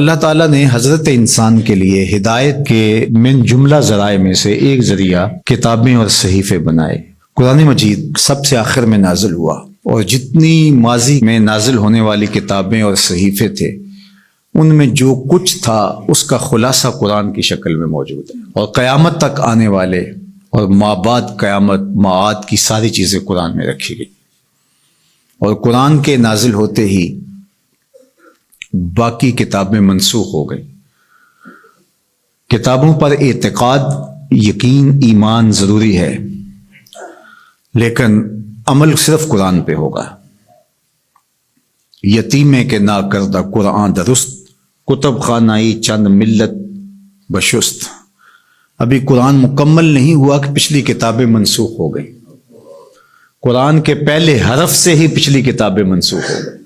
اللہ تعالیٰ نے حضرت انسان کے لیے ہدایت کے من جملہ ذرائع میں سے ایک ذریعہ کتابیں اور صحیفے بنائے۔ قرآن مجید سب سے آخر میں نازل ہوا، اور جتنی ماضی میں نازل ہونے والی کتابیں اور صحیفے تھے ان میں جو کچھ تھا اس کا خلاصہ قرآن کی شکل میں موجود ہے، اور قیامت تک آنے والے اور مابعد قیامت معاد کی ساری چیزیں قرآن میں رکھی گئی۔ اور قرآن کے نازل ہوتے ہی باقی کتابیں منسوخ ہو گئی۔ کتابوں پر اعتقاد، یقین، ایمان ضروری ہے، لیکن عمل صرف قرآن پہ ہوگا۔ یتیمے کے نا کردہ قرآن درست، کتب خانائی چند ملت بشست۔ ابھی قرآن مکمل نہیں ہوا کہ پچھلی کتابیں منسوخ ہو گئی۔ قرآن کے پہلے حرف سے ہی پچھلی کتابیں منسوخ ہو گئی۔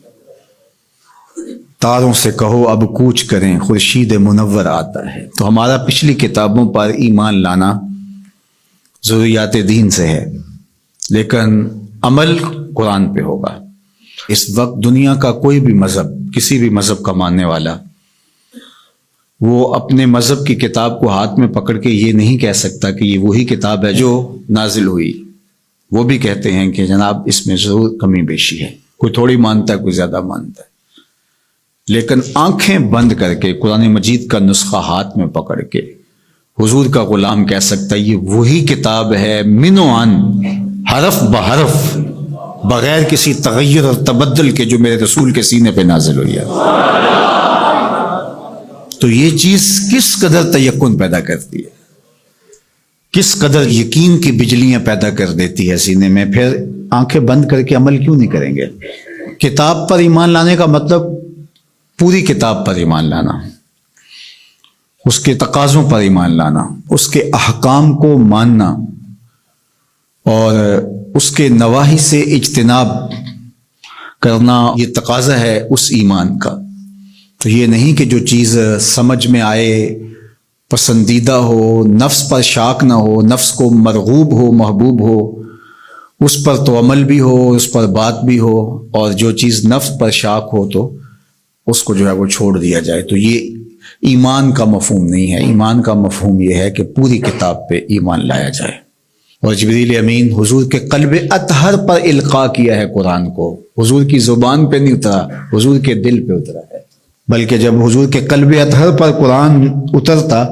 تاروں سے کہو اب کوچ کریں، خورشید منور آتا ہے۔ تو ہمارا پچھلی کتابوں پر ایمان لانا ضروریات دین سے ہے، لیکن عمل قرآن پہ ہوگا۔ اس وقت دنیا کا کوئی بھی مذہب، کسی بھی مذہب کا ماننے والا، وہ اپنے مذہب کی کتاب کو ہاتھ میں پکڑ کے یہ نہیں کہہ سکتا کہ یہ وہی کتاب ہے جو نازل ہوئی۔ وہ بھی کہتے ہیں کہ جناب اس میں ضرور کمی بیشی ہے، کوئی تھوڑی مانتا ہے، کوئی زیادہ مانتا ہے، لیکن آنکھیں بند کر کے قرآن مجید کا نسخہ ہاتھ میں پکڑ کے حضور کا غلام کہہ سکتا ہے یہ وہی کتاب ہے، من و عن، حرف بحرف، بغیر کسی تغیر اور تبدل کے، جو میرے رسول کے سینے پہ نازل ہوئی ہے۔ تو یہ چیز کس قدر تیقن پیدا کرتی ہے، کس قدر یقین کی بجلیاں پیدا کر دیتی ہے سینے میں۔ پھر آنکھیں بند کر کے عمل کیوں نہیں کریں گے؟ کتاب پر ایمان لانے کا مطلب پوری کتاب پر ایمان لانا، اس کے تقاضوں پر ایمان لانا، اس کے احکام کو ماننا، اور اس کے نواہی سے اجتناب کرنا، یہ تقاضا ہے اس ایمان کا۔ تو یہ نہیں کہ جو چیز سمجھ میں آئے، پسندیدہ ہو، نفس پر شاک نہ ہو، نفس کو مرغوب ہو، محبوب ہو، اس پر تو عمل بھی ہو، اس پر بات بھی ہو، اور جو چیز نفس پر شاک ہو تو اس کو جو ہے وہ چھوڑ دیا جائے۔ تو یہ ایمان کا مفہوم نہیں ہے۔ ایمان کا مفہوم یہ ہے کہ پوری کتاب پہ ایمان لایا جائے۔ اور جبریل امین حضور کے قلب اطہر پر القاء کیا ہے قرآن کو، حضور کی زبان پہ نہیں اترا، حضور کے دل پہ اترا ہے۔ بلکہ جب حضور کے قلب اطہر پر قرآن اترتا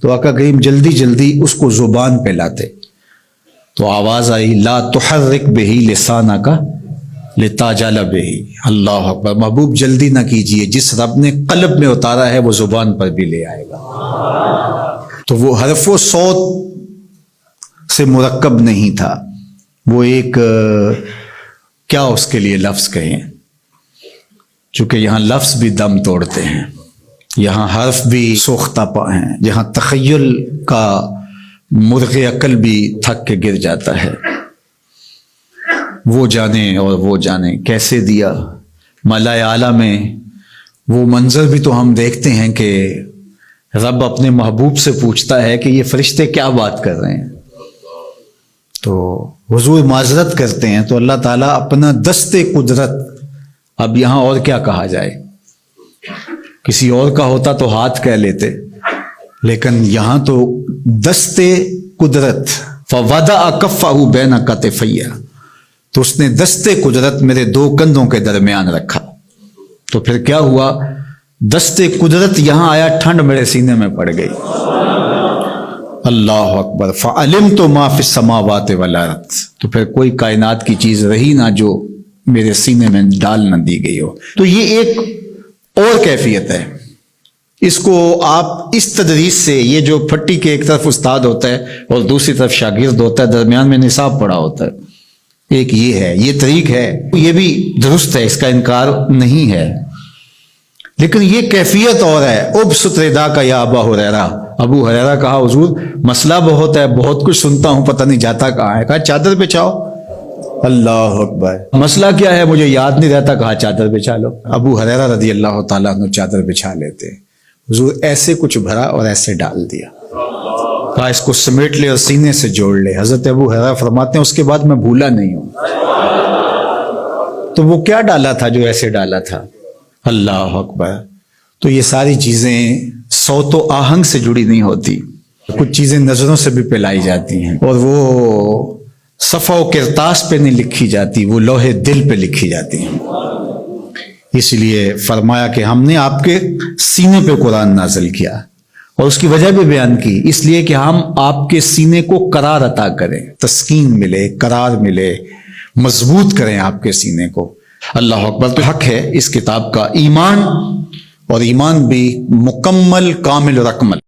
تو آقا کریم جلدی جلدی اس کو زبان پہ لاتے، تو آواز آئی لا تحرک بہ لسانک لتعجل بہ۔ اللہ اکبر، محبوب جلدی نہ کیجئے، جس رب نے قلب میں اتارا ہے وہ زبان پر بھی لے آئے گا۔ تو وہ حرف و صوت سے مرکب نہیں تھا، وہ ایک کیا اس کے لیے لفظ کہیں، چونکہ یہاں لفظ بھی دم توڑتے ہیں، یہاں حرف بھی سوختہ پا ہیں، جہاں تخیل کا مرغ عقل بھی تھک کے گر جاتا ہے۔ وہ جانے اور وہ جانے کیسے دیا ملائے اعلیٰ میں۔ وہ منظر بھی تو ہم دیکھتے ہیں کہ رب اپنے محبوب سے پوچھتا ہے کہ یہ فرشتے کیا بات کر رہے ہیں، تو حضور معذرت کرتے ہیں، تو اللہ تعالیٰ اپنا دست قدرت، اب یہاں اور کیا کہا جائے، کسی اور کا ہوتا تو ہاتھ کہہ لیتے، لیکن یہاں تو دست قدرت، فوضع کفہ بین کتفی، تو اس نے دست قدرت میرے دو کندھوں کے درمیان رکھا۔ تو پھر کیا ہوا، دست قدرت یہاں آیا، ٹھنڈ میرے سینے میں پڑ گئی۔ اللہ اکبر، فعلمت ما فی السماوات والارض، تو پھر کوئی کائنات کی چیز رہی نہ جو میرے سینے میں ڈال نہ دی گئی ہو۔ تو یہ ایک اور کیفیت ہے، اس کو آپ اس تدریس سے، یہ جو پھٹی کے ایک طرف استاد ہوتا ہے اور دوسری طرف شاگرد ہوتا ہے، درمیان میں نصاب پڑا ہوتا ہے، ایک یہ ہے، یہ طریق ہے، یہ بھی درست ہے، اس کا انکار نہیں ہے، لیکن یہ کیفیت اور ہے۔ ابسط ردا کا یا ابا ہریرہ، ابو ہریرہ کہا حضور مسئلہ بہت ہے، بہت کچھ سنتا ہوں، پتہ نہیں جاتا کہاں ہے، کہا چادر بچھاؤ۔ اللہ اکبر، مسئلہ کیا ہے مجھے یاد نہیں رہتا، کہا چادر بچھا لو۔ ابو ہریرہ رضی اللہ تعالیٰ عنہ چادر بچھا لیتے، حضور ایسے کچھ بھرا اور ایسے ڈال دیا، کہا اس کو سمیٹ لے اور سینے سے جوڑ لے۔ حضرت ابو ہریرہ فرماتے ہیں اس کے بعد میں بھولا نہیں ہوں۔ تو وہ کیا ڈالا تھا جو ایسے ڈالا تھا؟ اللہ اکبر، تو یہ ساری چیزیں صوت و آہنگ سے جڑی نہیں ہوتی، کچھ چیزیں نظروں سے بھی پلائی جاتی ہیں، اور وہ صفحہ و کرتاس پہ نہیں لکھی جاتی، وہ لوہے دل پہ لکھی جاتی ہیں۔ اس لیے فرمایا کہ ہم نے آپ کے سینے پہ قرآن نازل کیا، اور اس کی وجہ بھی بیان کی، اس لیے کہ ہم آپ کے سینے کو قرار عطا کریں، تسکین ملے، قرار ملے، مضبوط کریں آپ کے سینے کو۔ اللہ اکبر۔ تو حق ہے اس کتاب کا ایمان، اور ایمان بھی مکمل کامل اور اکمل۔